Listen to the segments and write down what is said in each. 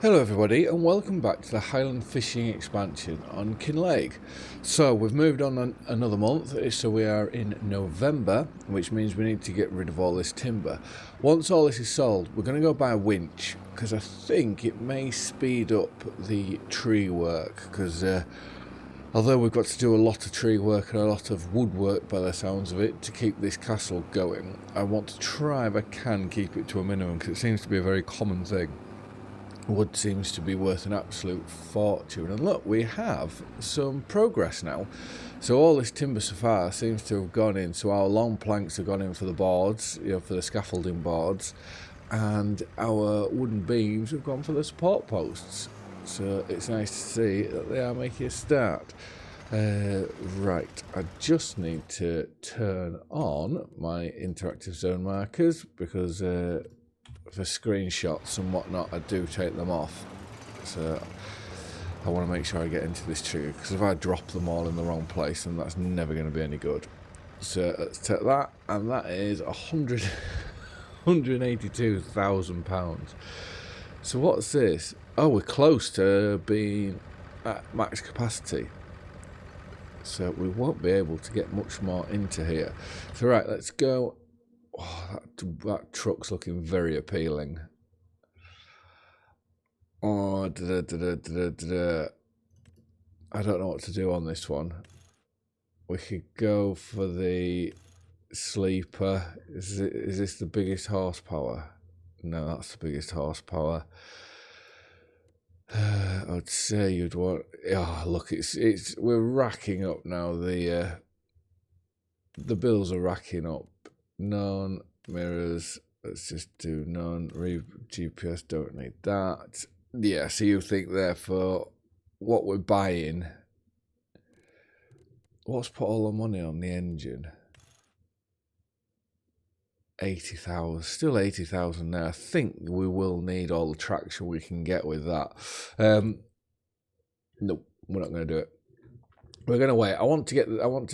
Hello everybody and welcome back to the Highland Fishing Expansion on Kinlaig. So we've moved on another month, so we are in November, which means we need to get rid of all this timber. Once all this is sold, we're going to go buy a winch, because I think it may speed up the tree work, because although we've got to do a lot of tree work and a lot of woodwork by the sounds of it to keep this castle going, I want to try if I can keep it to a minimum, because it seems to be a very common thing. Wood seems to be worth an absolute fortune, and look, we have some progress now. So all this timber so far seems to have gone in, so our long planks have gone in for the boards, for the scaffolding boards, and our wooden beams have gone for the support posts. So it's nice to see that they are making a start. Right, I just need to turn on my interactive zone markers, because for screenshots and whatnot I do take them off, so I want to make sure I get into this trigger, because if I drop them all in the wrong place then that's never going to be any good. So let's take that, and that is £182,000. So what's this? Oh, we're close to being at max capacity, so we won't be able to get much more into here. So right, let's go. Oh, that truck's looking very appealing. Oh, I don't know what to do on this one. We could go for the sleeper. Is this the biggest horsepower? No, that's the biggest horsepower. I'd say you'd want. Oh, look, we're racking up now. The bills are racking up. None mirrors. Let's just do none. GPS, don't need that. Yeah, so you think therefore what we're buying, what's put all the money on the engine? 80,000, still 80,000 there. I think we will need all the traction we can get with that. No, we're not going to do it. We're going to wait. I want to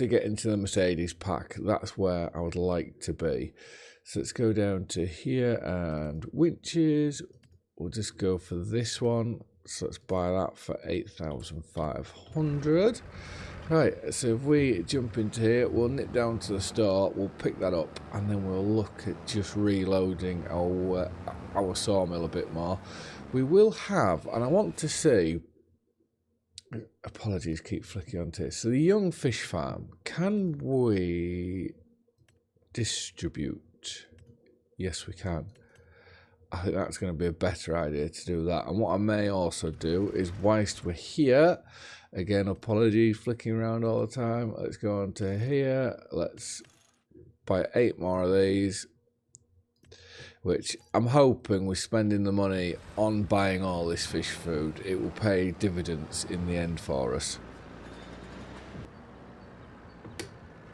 get into the Mercedes pack. That's where I would like to be. So let's go down to here and winches. We'll just go for this one. So let's buy that for 8,500. Right, so if we jump into here, we'll nip down to the store, we'll pick that up, and then we'll look at just reloading our sawmill a bit more. We will have, and I want to see, apologies, keep flicking onto it. So the young fish farm, can we distribute? Yes, we can. I think that's going to be a better idea to do that. And what I may also do is, whilst we're here, again, apologies, flicking around all the time. Let's go on to here. Let's buy 8 more of these, which I'm hoping we're spending the money on buying all this fish food. It will pay dividends in the end for us.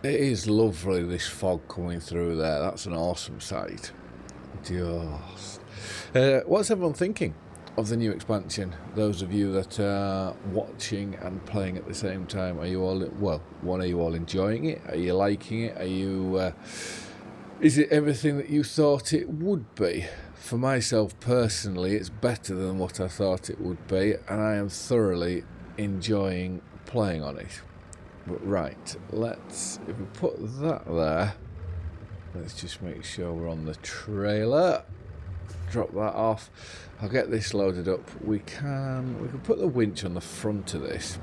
It is lovely, this fog coming through there. That's an awesome sight. Just. What's everyone thinking of the new expansion? Those of you that are watching and playing at the same time, are you all, well, one, are you all enjoying it? Are you liking it? Are you, is it everything that you thought it would be? For myself personally, it's better than what I thought it would be, and I am thoroughly enjoying playing on it. But right, if we put that there, let's just make sure we're on the trailer. Drop that off. I'll get this loaded up. We can put the winch on the front of this.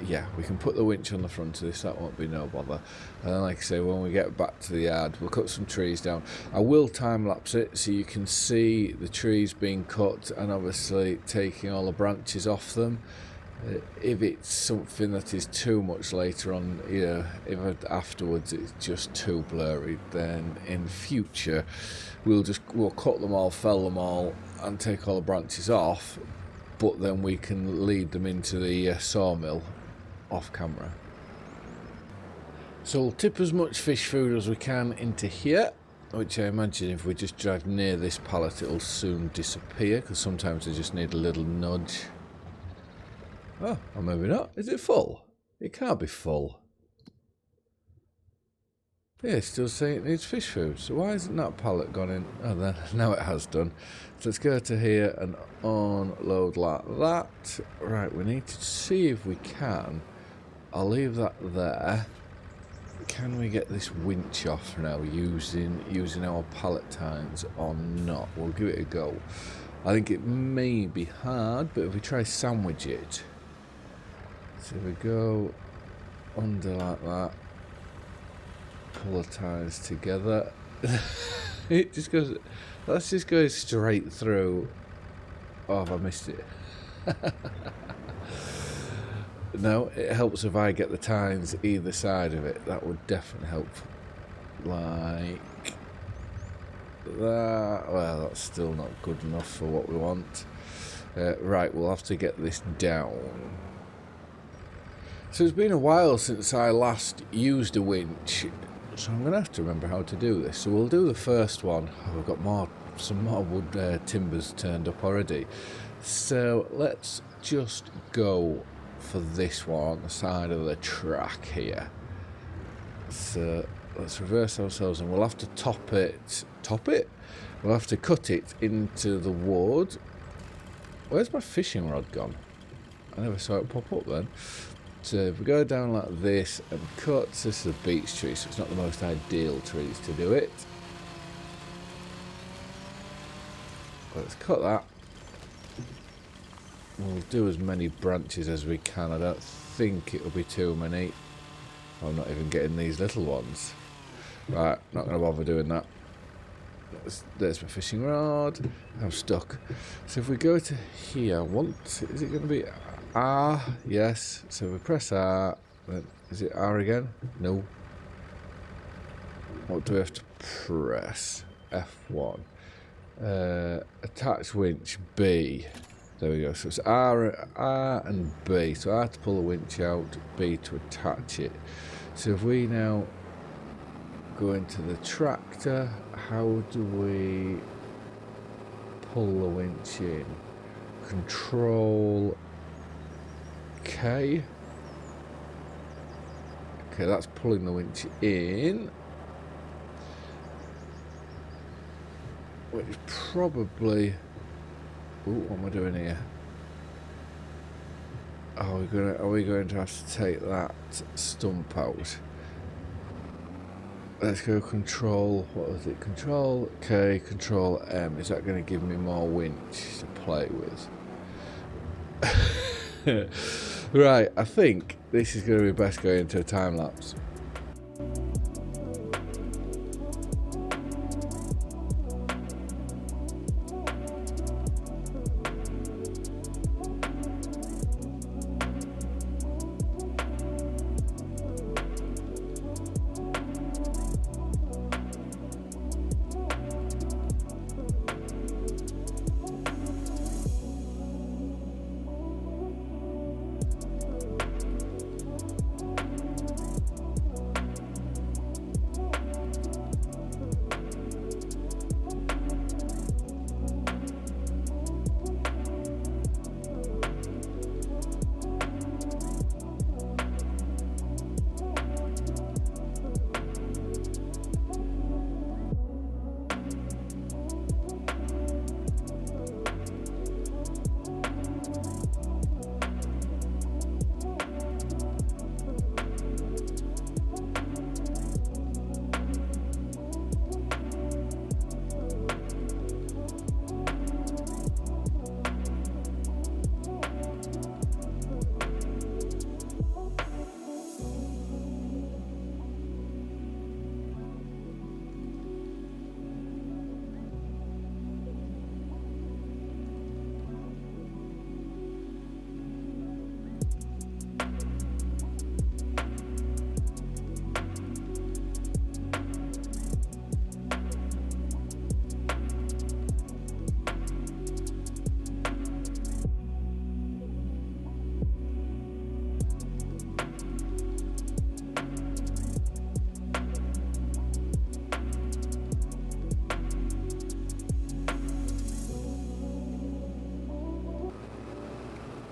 Yeah, we can put the winch on the front of this. That won't be no bother. And then, like I say, when we get back to the yard, we'll cut some trees down. I will time lapse it so you can see the trees being cut and obviously taking all the branches off them. If it's something that is too much later on, if afterwards it's just too blurry, then in future we'll cut them all, fell them all, and take all the branches off. But then we can lead them into the sawmill off camera. So we'll tip as much fish food as we can into here, which I imagine if we just drive near this pallet it'll soon disappear, because sometimes they just need a little nudge. Oh, or maybe not. Is it full? It can't be full. Yeah, it's still saying it needs fish food. So why isn't that pallet gone in? Oh, there, now it has done. So let's go to here and unload like that. Right, we need to see if we can. I'll leave that there. Can we get this winch off now using our pallet tines or not? We'll give it a go. I think it may be hard, but if we try sandwich it. So we go under like that. Pull the tires together. It just goes. Let's just go straight through. Oh, have I missed it? No, it helps if I get the tines either side of it. That would definitely help. Like that. Well, that's still not good enough for what we want. Right, we'll have to get this down. So it's been a while since I last used a winch. So I'm going to have to remember how to do this. So we'll do the first one. Oh, we've got some more wood timbers turned up already. So let's just go for this one on the side of the track here. So let's reverse ourselves and we'll have to top it. We'll have to cut it into the wood. Where's my fishing rod gone? I never saw it pop up then. So if we go down like this and cut, this is a beech tree, so it's not the most ideal trees to do it. Let's cut that. We'll do as many branches as we can. I don't think it'll be too many. I'm not even getting these little ones. Right, not going to bother doing that. There's my fishing rod. I'm stuck. So if we go to here, is it going to be R? Yes. So we press R. Then is it R again? No. What do we have to press? F1. Attach winch B. There we go. So it's R and B. So R to pull the winch out, B to attach it. So if we now go into the tractor, how do we pull the winch in? Control K. Okay, that's pulling the winch in. Which probably... Ooh, what am I doing here? Are we going to have to take that stump out? Let's go control, what was it? Control K, control M. Is that going to give me more winch to play with? Right, I think this is going to be best going into a time lapse.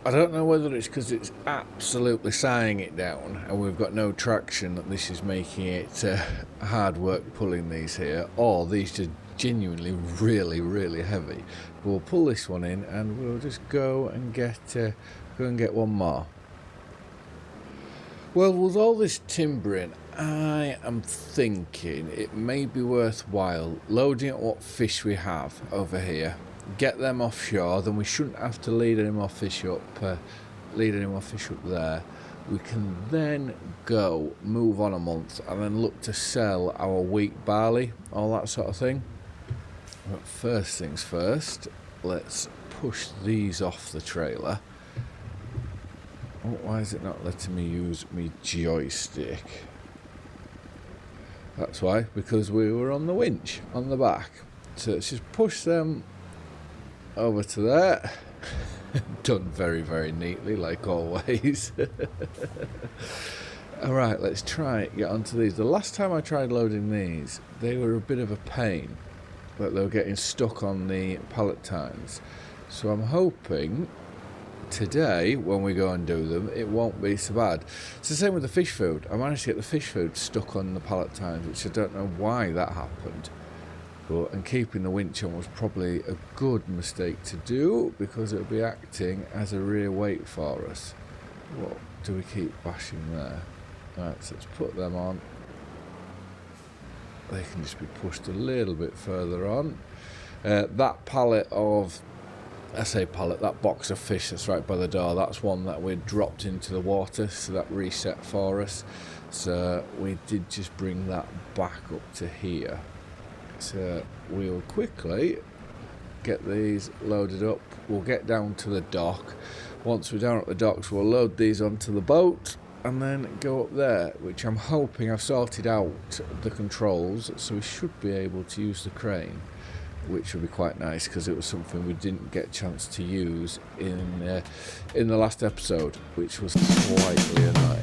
I don't know whether it's because it's absolutely sighing it down and we've got no traction that this is making it hard work pulling these here, or these are genuinely really heavy. But we'll pull this one in and we'll just go and get one more. Well, with all this timbering, I am thinking it may be worthwhile loading at what fish we have over here, get them offshore, then we shouldn't have to lead any more fish up there. We can then go move on a month and then look to sell our wheat, barley, all that sort of thing. But first things first, let's push these off the trailer. Oh, why is it not letting me use my joystick? That's why, because we were on the winch on the back. So let's just push them over to there. Done very neatly, like always. Alright, let's try get onto these. The last time I tried loading these, they were a bit of a pain, but they were getting stuck on the pallet tines. So I'm hoping today, when we go and do them, it won't be so bad. It's the same with the fish food. I managed to get the fish food stuck on the pallet tines, which I don't know why that happened. And keeping the winch on was probably a good mistake to do, because it would be acting as a rear weight for us. What do we keep bashing there? Right, so let's put them on. They can just be pushed a little bit further on. That pallet of... I say pallet, that box of fish that's right by the door, that's one that we dropped into the water, so that reset for us. So we did just bring that back up to here. So we'll quickly get these loaded up. We'll get down to the dock. Once we're down at the docks, we'll load these onto the boat and then go up there, which I'm hoping I've sorted out the controls, so we should be able to use the crane, which would be quite nice, because it was something we didn't get a chance to use in the last episode, which was slightly annoying.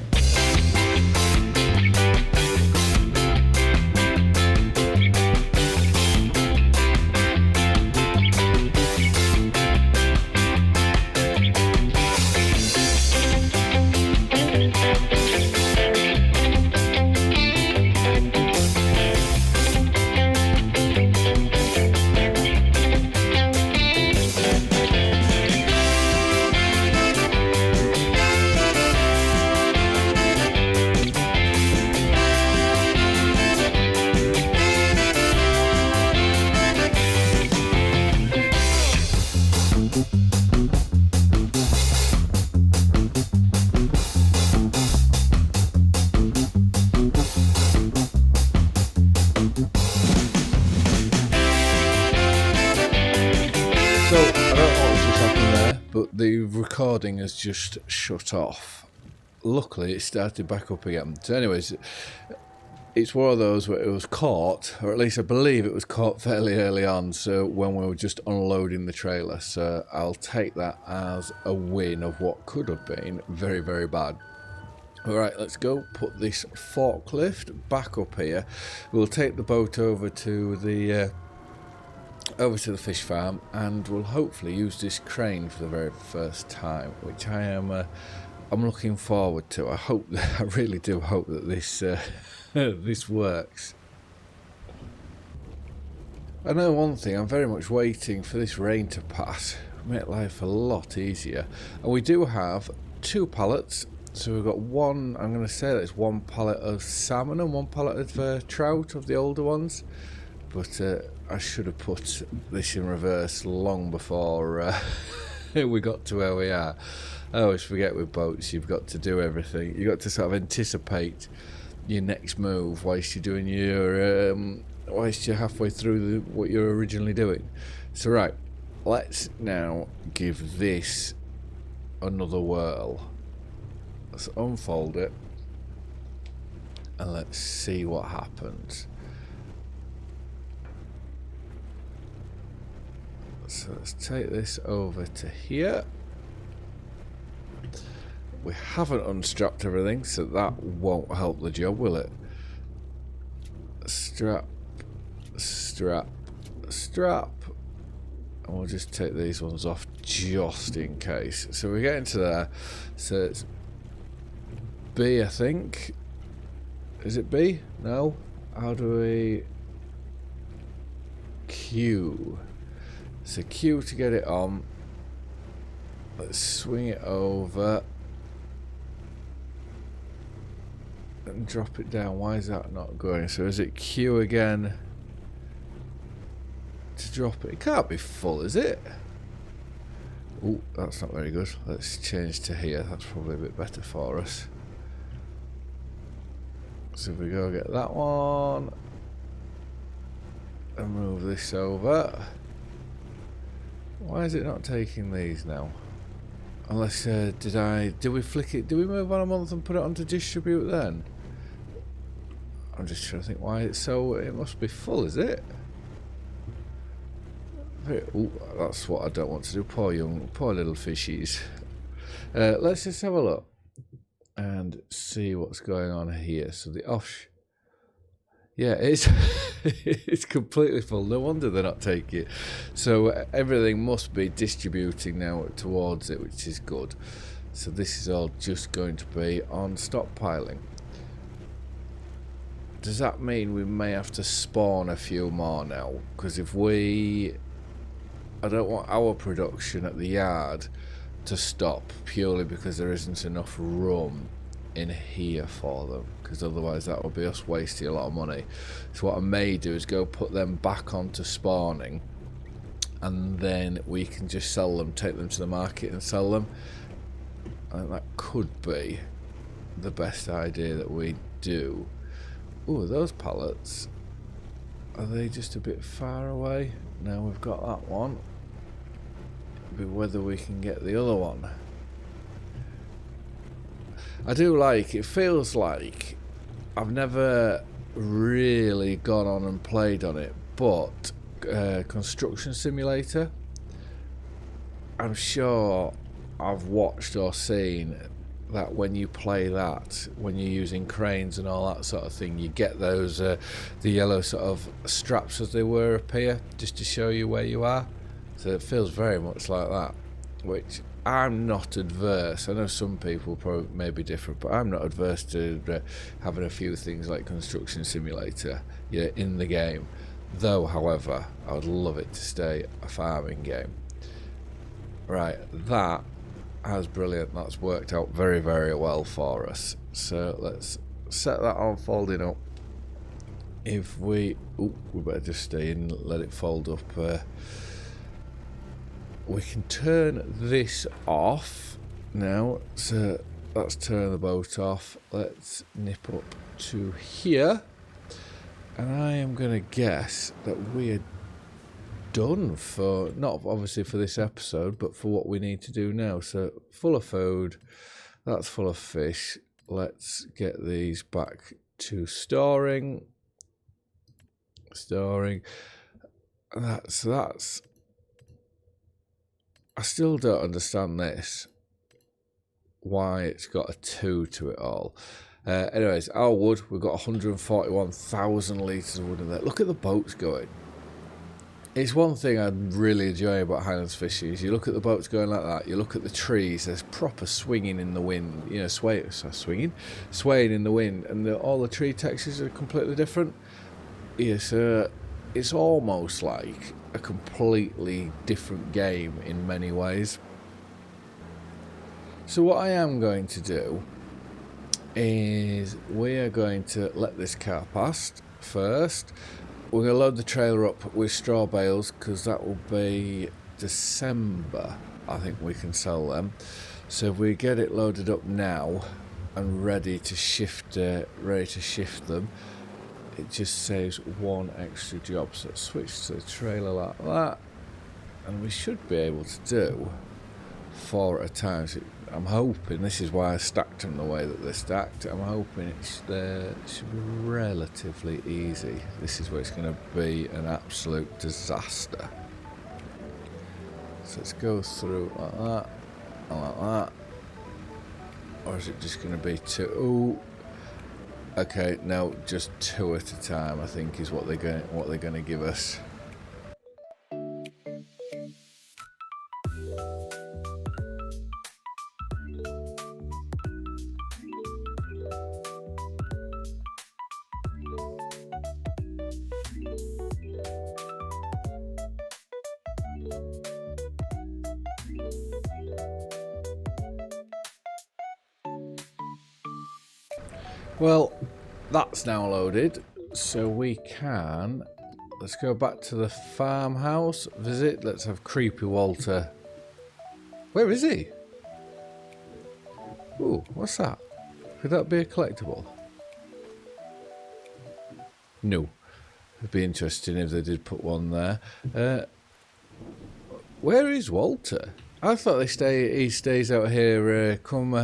So, I don't know what's just happened there, but the recording has just shut off. Luckily, it started back up again. So anyways, it's one of those where it was caught, or at least I believe it was caught fairly early on, so when we were just unloading the trailer. So I'll take that as a win of what could have been very bad. Alright, let's go put this forklift back up here. We'll take the boat over to the fish farm, and we'll hopefully use this crane for the very first time, which I'm looking forward to. I really do hope that this this works. I know one thing, I'm very much waiting for this rain to pass, make life a lot easier. And we do have 2 pallets, so we've got one, I'm going to say that it's 1 pallet of salmon and 1 pallet of trout, of the older ones. But I should have put this in reverse long before we got to where we are. I always forget with boats, you've got to do everything. You've got to sort of anticipate your next move whilst you're doing your whilst you're halfway through what you're originally doing. So right, let's now give this another whirl. Let's unfold it and let's see what happens. So let's take this over to here. We haven't unstrapped everything, so that won't help the job, will it? Strap, strap, strap. And we'll just take these ones off just in case. So we're getting to there. So it's B, I think. Is it B? No. How do we... Q. So Q to get it on. Let's swing it over. And drop it down. Why is that not going? So is it Q again? To drop it. It can't be full, is it? Oh, that's not very good. Let's change to here. That's probably a bit better for us. So if we go get that one and move this over. Why is it not taking these now? Unless did we flick it? Did we move on a month and put it onto distribute then? I'm just trying to think why it's so. It must be full, is it? Ooh, that's what I don't want to do. Poor little fishies. Let's just have a look and see what's going on here. So the yeah, it's it's completely full. No wonder they're not taking it. So everything must be distributing now towards it, which is good. So this is all just going to be on stockpiling. Does that mean we may have to spawn a few more now? Because if I don't want our production at the yard to stop purely because there isn't enough room in here for them, because otherwise that would be us wasting a lot of money. So what I may do is go put them back onto spawning, and then we can just sell them, take them to the market and sell them. I think that could be the best idea that we do. Oh, those pallets, are they just a bit far away? Now we've got that one. But whether we can get the other one. I do like, it feels like I've never really gone on and played on it, but Construction Simulator, I'm sure I've watched or seen that when you play that, when you're using cranes and all that sort of thing, you get those the yellow sort of straps as they were up here, just to show you where you are. So it feels very much like that, which I'm not adverse. I know some people probably may be different, but I'm not adverse to having a few things like Construction Simulator, in the game. Though, however, I would love it to stay a farming game. Right, that is brilliant. That's worked out very, very well for us. So let's set that on folding up. If we better just stay in, let it fold up. We can turn this off now. So let's turn the boat off. Let's nip up to here, and I am going to guess that we are done for, not obviously for this episode, but for what we need to do now. So full of food, that's full of fish. Let's get these back to storing. That's I still don't understand this, why it's got a 2 to it all. Anyways, our wood, we've got 141,000 litres of wood in there. Look at the boats going. It's one thing I really enjoy about Highlands fishing is you look at the boats going like that, you look at the trees, there's proper swinging in the wind, swaying in the wind, and all the tree textures are completely different. Yes, it's almost like a completely different game in many ways. So what I am going to do is we are going to let this car past first. We're going to load the trailer up with straw bales because that will be December, I think we can sell them. So if we get it loaded up now and ready to shift them, it just saves one extra job. So let's switch to the trailer like that, and we should be able to do 4 at a time. So I'm hoping, this is why I stacked them the way that they're stacked, I'm hoping it should be relatively easy. This is where it's going to be an absolute disaster. So let's go through like that and like that. Or is it just going to be 2? Ooh. Okay, no, just 2 at a time, I think, is what they're going to give us. Well, that's now loaded, so we can... Let's go back to the farmhouse, visit. Let's have Creepy Walter. Where is he? Ooh, what's that? Could that be a collectible? No. It'd be interesting if they did put one there. Where is Walter? I thought he stays out here come,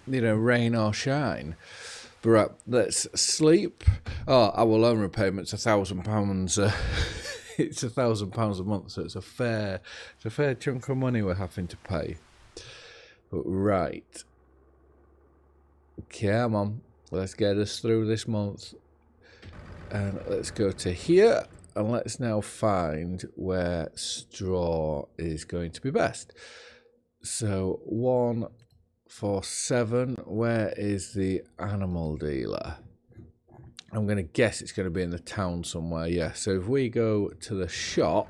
rain or shine. But right, let's sleep. Oh, our loan repayment's £1,000. It's £1,000 a month, so it's a fair chunk of money we're having to pay. But right. Come on, let's get us through this month. And let's go to here, and let's now find where straw is going to be best. So 147, where is the animal dealer? I'm going to guess it's going to be in the town somewhere, yeah. So if we go to the shop,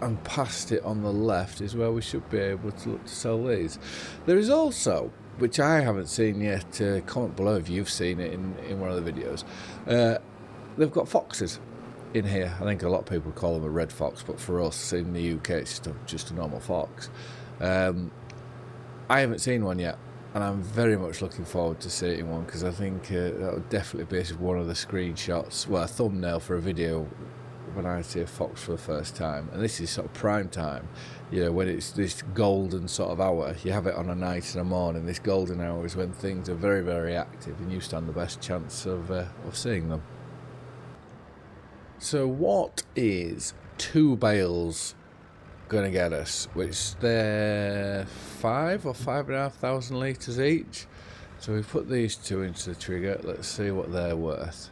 and past it on the left is where we should be able to look to sell these. There is also, which I haven't seen yet, comment below if you've seen it in one of the videos, they've got foxes in here. I think a lot of people call them a red fox, but for us in the UK it's just a normal fox. I haven't seen one yet, and I'm very much looking forward to seeing one, because I think that would definitely be one of the screenshots, well, a thumbnail for a video when I see a fox for the first time. And this is sort of prime time, when it's this golden sort of hour. You have it on a night and a morning. This golden hour is when things are very, very active, and you stand the best chance of seeing them. So what is 2 bales going to get us? Which they're 5 or 5,500 litres each. So we put these 2 into the trigger. Let's see what they're worth.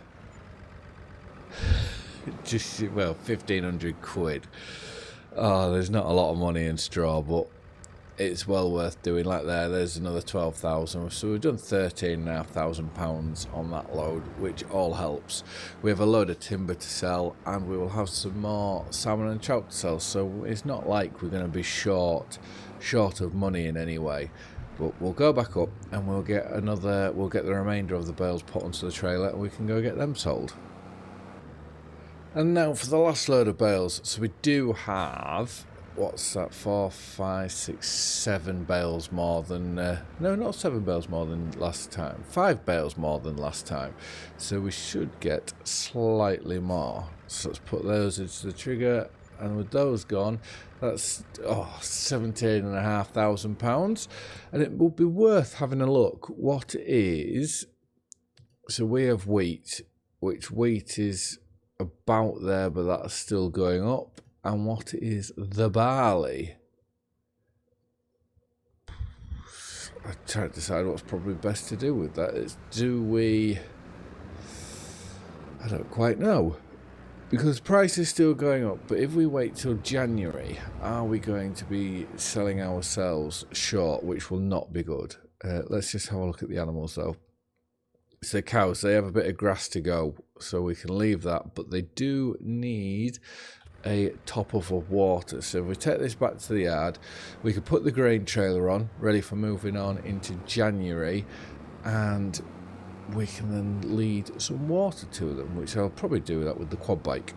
Just, well, 1,500 quid. Oh, there's not a lot of money in straw, but it's well worth doing. Like there's another 12,000. So we've done £13,500 on that load, which all helps. We have a load of timber to sell, and we will have some more salmon and trout to sell. So it's not like we're going to be short of money in any way. But we'll go back up, and we'll get the remainder of the bales put onto the trailer, and we can go get them sold. And now for the last load of bales. So we do have, what's that, 4, 5, 6, 7 bales more than, no, not 7 bales more than last time, 5 bales more than last time. So we should get slightly more. So let's put those into the trigger, and with those gone, that's £17,500. And it will be worth having a look what it is. So we have wheat, which wheat is about there, but that's still going up. And what is the barley? I'm trying to decide what's probably best to do with that. I don't quite know, because price is still going up. But if we wait till January, are we going to be selling ourselves short, which will not be good? Let's just have a look at the animals though. So the cows, they have a bit of grass to go, so we can leave that, but they do need a top up of water. So if we take this back to the yard, we could put the grain trailer on, ready for moving on into January, and we can then lead some water to them, which I'll probably do that with the quad bike.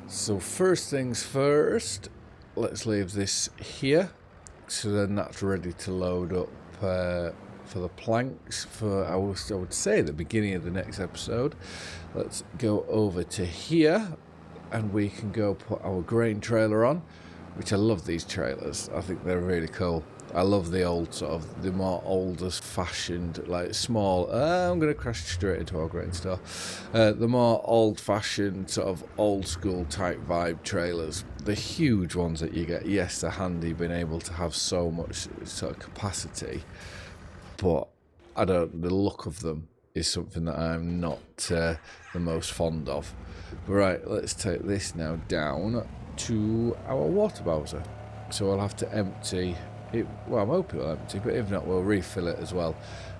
So first things first, let's leave this here, so then that's ready to load up for the planks for, I would say, the beginning of the next episode. Let's go over to here, and we can go put our grain trailer on, which I love these trailers. I think they're really cool. I love the old sort of, the more oldest fashioned, like small, I'm going to crash straight into our grain store. The more old fashioned sort of old school type vibe trailers. The huge ones that you get, yes, they're handy being able to have so much sort of capacity, but the look of them is something that I'm not the most fond of. Right, let's take this now down to our water bowser. So I'll have to empty it. Well, I'm hoping it'll empty, but if not, we'll refill it as well.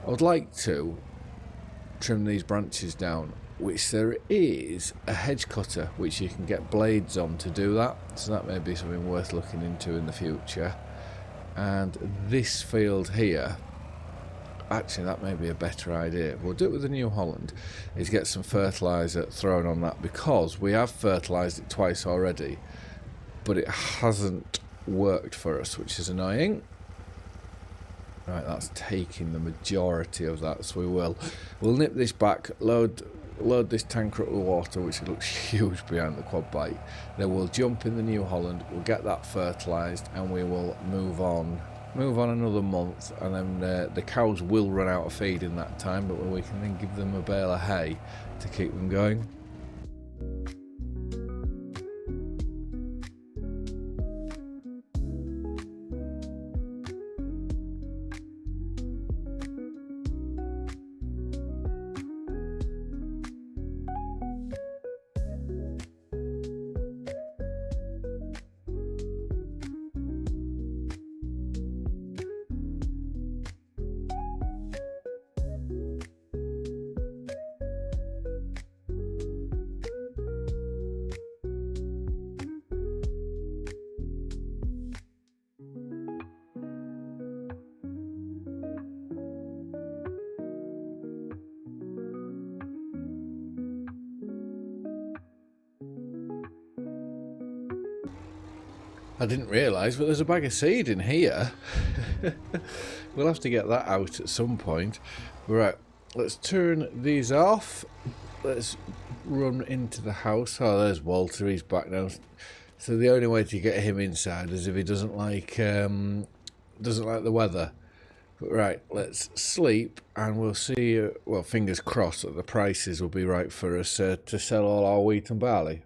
I would like to trim these branches down, which there is a hedge cutter which you can get blades on to do that. So that may be something worth looking into in the future. And this field here, actually that may be a better idea. We'll do it with the New Holland, is get some fertiliser thrown on that, because we have fertilised it twice already, but it hasn't worked for us, which is annoying. Right, that's taking the majority of that, so we'll nip this back, load this tanker up with water, which looks huge behind the quad bike. Then we'll jump in the New Holland, we'll get that fertilised, and we will move on another month, and then the cows will run out of feed in that time, but we can then give them a bale of hay to keep them going. I didn't realise, but there's a bag of seed in here. We'll have to get that out at some point. Right, let's turn these off. Let's run into the house. Oh, there's Walter, he's back now. So the only way to get him inside is if he doesn't like the weather. But right, let's sleep, and we'll see, well, fingers crossed that the prices will be right for us to sell all our wheat and barley.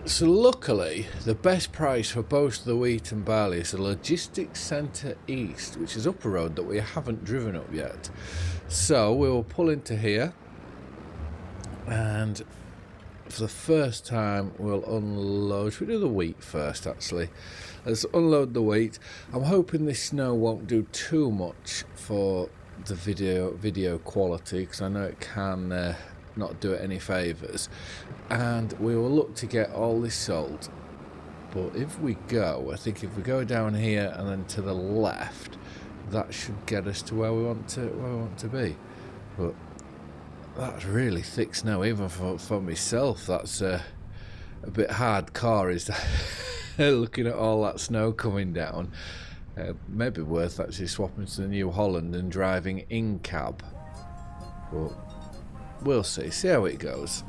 So luckily, the best price for both the wheat and barley is the Logistics Centre East, which is up a road that we haven't driven up yet. So we will pull into here, and for the first time we'll unload. Should we do the wheat first, actually? Let's unload the wheat. I'm hoping this snow won't do too much for the video quality, because I know it can not do it any favours, and we will look to get all this sold. But if we go, I think if we go down here and then to the left, that should get us to where we want to be. But that's really thick snow, even for myself. That's a bit hardcore, is looking at all that snow coming down. Maybe worth actually swapping to the New Holland and driving in cab, but we'll see how it goes.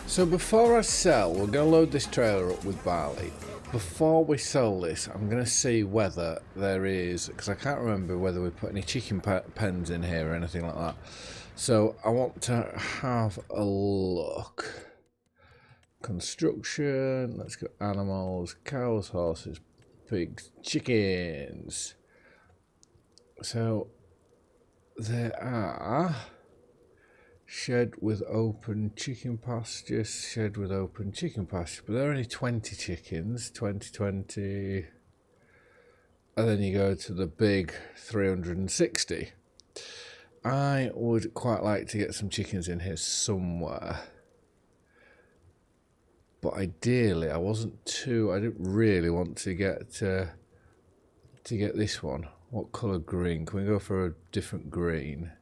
So before I sell, we're going to load this trailer up with barley. Before we sell this, I'm going to see whether there is, because I can't remember whether we put any chicken pens in here or anything like that. So I want to have a look. Construction, let's go animals, cows, horses, pigs, chickens. So there are shed with open chicken pasture, shed with open chicken pasture, but there are only 20 chickens, 20, and then you go to the big 360. I would quite like to get some chickens in here somewhere, but ideally I didn't really want to get this one. What colour green? Can we go for a different green?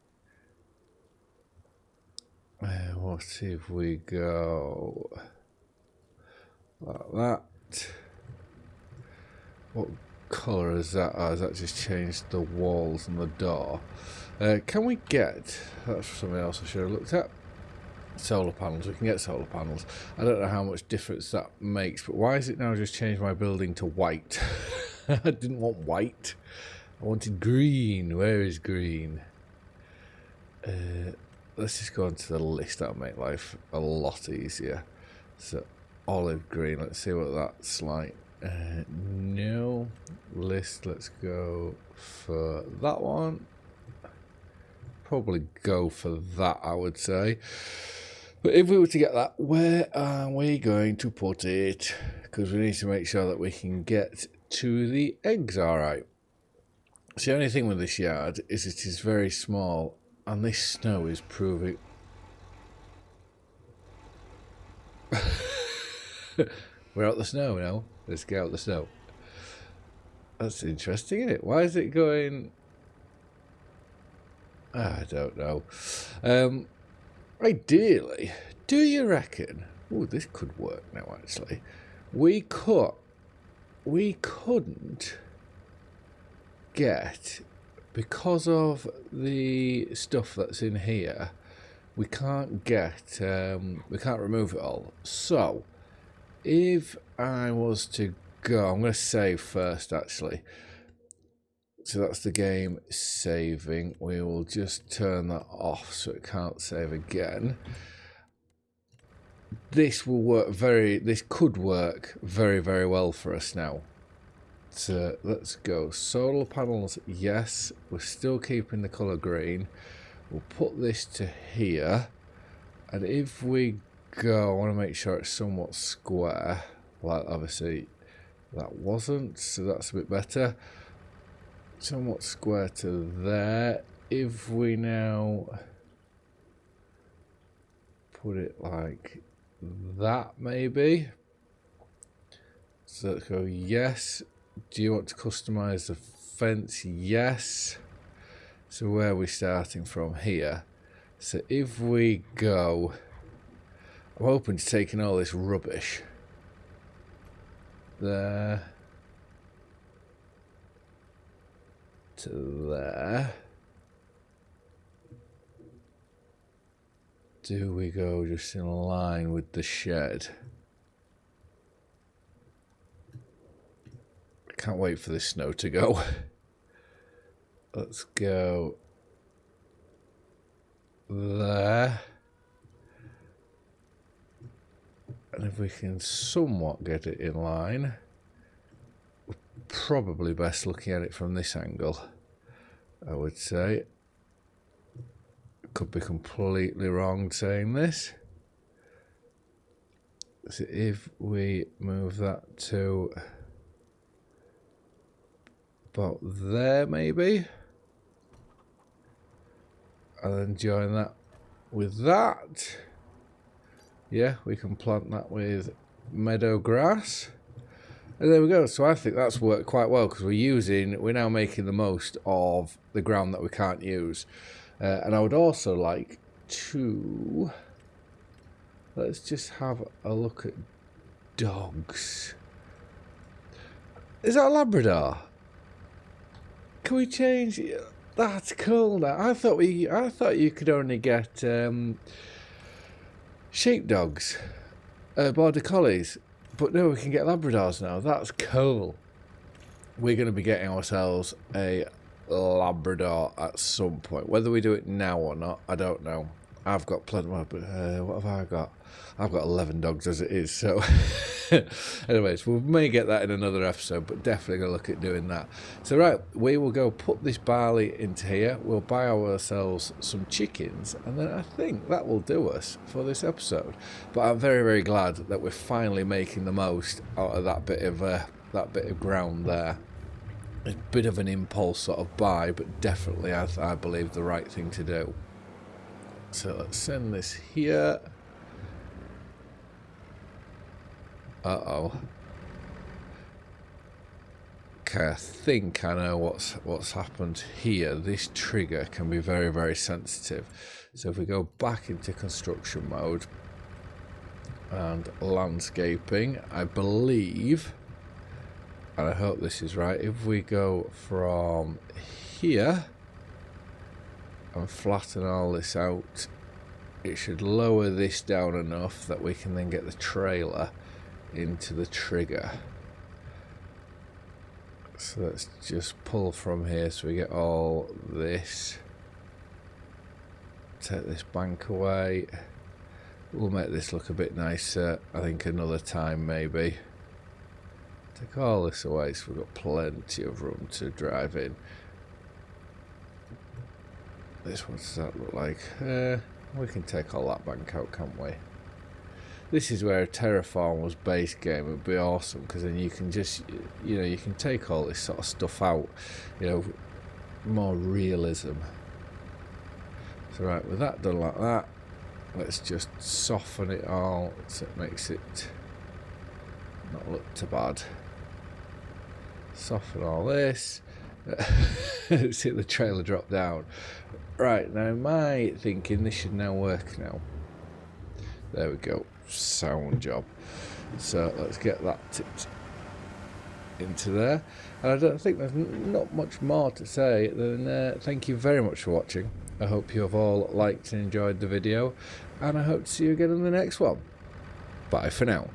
What if we go like that? What colour is that? Oh, has that just changed the walls and the door? Can we get... That's something else I should have looked at. solar panels. We can get solar panels. I don't know how much difference that makes, but why is it now just changed my building to white? I didn't want white. I wanted green. Where is green? Let's just go onto the list. That'll make life a lot easier. So olive green. Let's see what that's like. No list. Let's go for that one. Probably go for that, I would say. But if we were to get that, where are we going to put it? Because we need to make sure that we can get to the eggs all right. So the only thing with this yard is it is very small, and this snow is proving... We're out the snow now. Let's get out the snow. That's interesting, isn't it? Why is it going... I don't know. Ideally, do you reckon... Oh, this could work now, actually. We couldn't get... Because of the stuff that's in here, we can't get... we can't remove it all. So, if I was to go... I'm going to save first, actually. So that's the game saving. We will just turn that off so it can't save again. This will work this could work very, very well for us now. So let's go. Solar panels, yes. We're still keeping the colour green. We'll put this to here. And if we go, I want to make sure it's somewhat square. Well, obviously that wasn't, so that's a bit better. Somewhat square to there. If we now put it like that, maybe. So let's go, yes. Do you want to customize the fence? Yes. So where are we starting from here? So if we go, I'm open to taking all this rubbish there to there. Do we go just in line with the shed? I can't wait for this snow to go. Let's go there. And if we can somewhat get it in line, we're probably best looking at it from this angle, I would say. Could be completely wrong saying this. So if we move that to about there maybe, and then join that with that, yeah, we can plant that with meadow grass. And there we go. So I think that's worked quite well because we're now making the most of the ground that we can't use. And I would also like to, let's just have a look at dogs. Is that a Labrador? Can we change? That's cool. Now I thought you could only get sheepdogs, border collies, but no, we can get Labradors now. That's cool. We're going to be getting ourselves a Labrador at some point. Whether we do it now or not, I don't know. I've got plenty. What have I got? I've got 11 dogs as it is. So, anyways, we may get that in another episode, but definitely gonna look at doing that. So, right, we will go put this barley into here. We'll buy ourselves some chickens, and then I think that will do us for this episode. But I'm very, very glad that we're finally making the most out of that bit of ground there. A bit of an impulse sort of buy, but definitely I believe the right thing to do. So let's send this here. Uh-oh. Okay, I think I know what's happened here. This trigger can be very, very sensitive. So if we go back into construction mode and landscaping, I believe, and I hope this is right, if we go from here and flatten all this out it should lower this down enough that we can then get the trailer into the trigger. So let's just pull from here so we get all this. Take this bank away. We'll make this look a bit nicer, I think, another time maybe. Take all this away so we've got plenty of room to drive in. This, what does that look like? We can take all that bank out, can't we? This is where a terraformer's base game would be awesome, because then you can just, you know, you can take all this sort of stuff out, you know, more realism. So right, with that done like that, let's just soften it all so it makes it not look too bad. Soften all this. See the trailer drop down. Right, now my thinking this should now work now. There we go. Sound job. So let's get that tipped into there. And I don't think there's not much more to say than thank you very much for watching. I hope you have all liked and enjoyed the video, and I hope to see you again in the next one. Bye for now.